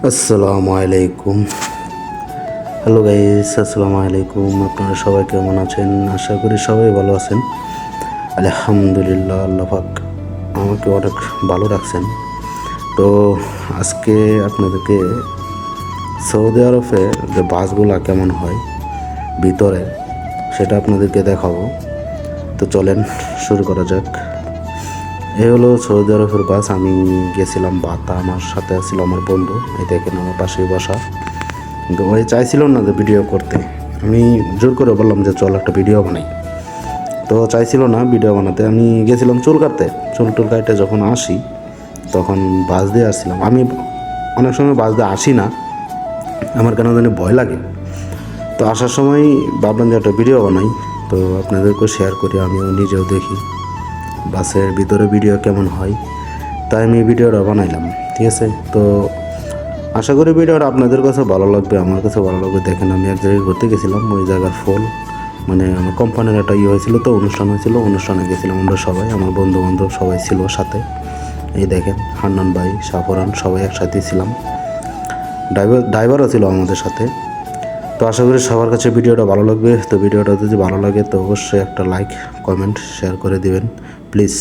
আসসালামু আলাইকুম। Hello guys, আসসালামু আলাইকুম। আপনারা সবাই কেমন আছেন? আশা করি সবাই ভালো আছেন। আলহামদুলিল্লাহ, আল্লাহ পাক আমাকে অনেক ভালো রাখছেন। তো আজকে আপনাদেরকে সৌদি আরবে যে বাসগুলা কেমন হয় ভিতরে সেটা আপনাদেরকে দেখাবো। তো চলেন শুরু করা যাক। এই হলো সৌদি আরবের বাস। আমি গেছিলাম বাতা, আমার সাথে ছিল আমার বন্ধু। এই দেখেন আমার পাশেই বসা। কিন্তু ওই চাইছিল না যে ভিডিও করতে। আমি জোর করে বললাম যে চল একটা ভিডিও বানাই। তো চাইছিল না ভিডিও বানাতে। আমি গেছিলাম চুল কাটতে। চুল টুল কাটতে যখন আসি তখন বাস দিয়ে আসছিলাম। আমি অনেক সময় বাস দিয়ে আসি না, আমার কেন জানি ভয় লাগে। তো আসার সময় ভাবলাম যে একটা ভিডিও বানাই, তো আপনাদেরকেও শেয়ার করি, আমিও নিজেও দেখি বাসের ভিতরে ভিডিও কেমন হয়। তাই আমি ভিডিওটা বানাইলাম, ঠিক আছে। তো আশা করি ভিডিওটা আপনাদের কাছে ভালো লাগবে, আমার কাছে ভালো লাগবে। দেখেন আমি এক জায়গায় ঘুরতে গেছিলাম, ওই জায়গার ফুল মানে আমার কোম্পানির একটা হয়েছিল, তো অনুষ্ঠান হয়েছিল, অনুষ্ঠানে গেছিলাম আমরা সবাই, আমার বন্ধু বান্ধব সবাই ছিল সাথে। এই দেখেন হান্নান ভাই, সাফরান সবাই একসাথেই ছিলাম, ড্রাইভারও ছিল আমাদের সাথে। তো আশা করি সবার কাছে ভিডিওটা ভালো লাগবে। তো ভিডিওটা যদি ভালো লাগে তো অবশ্যই একটা লাইক, কমেন্ট, শেয়ার করে দিবেন প্লিজ।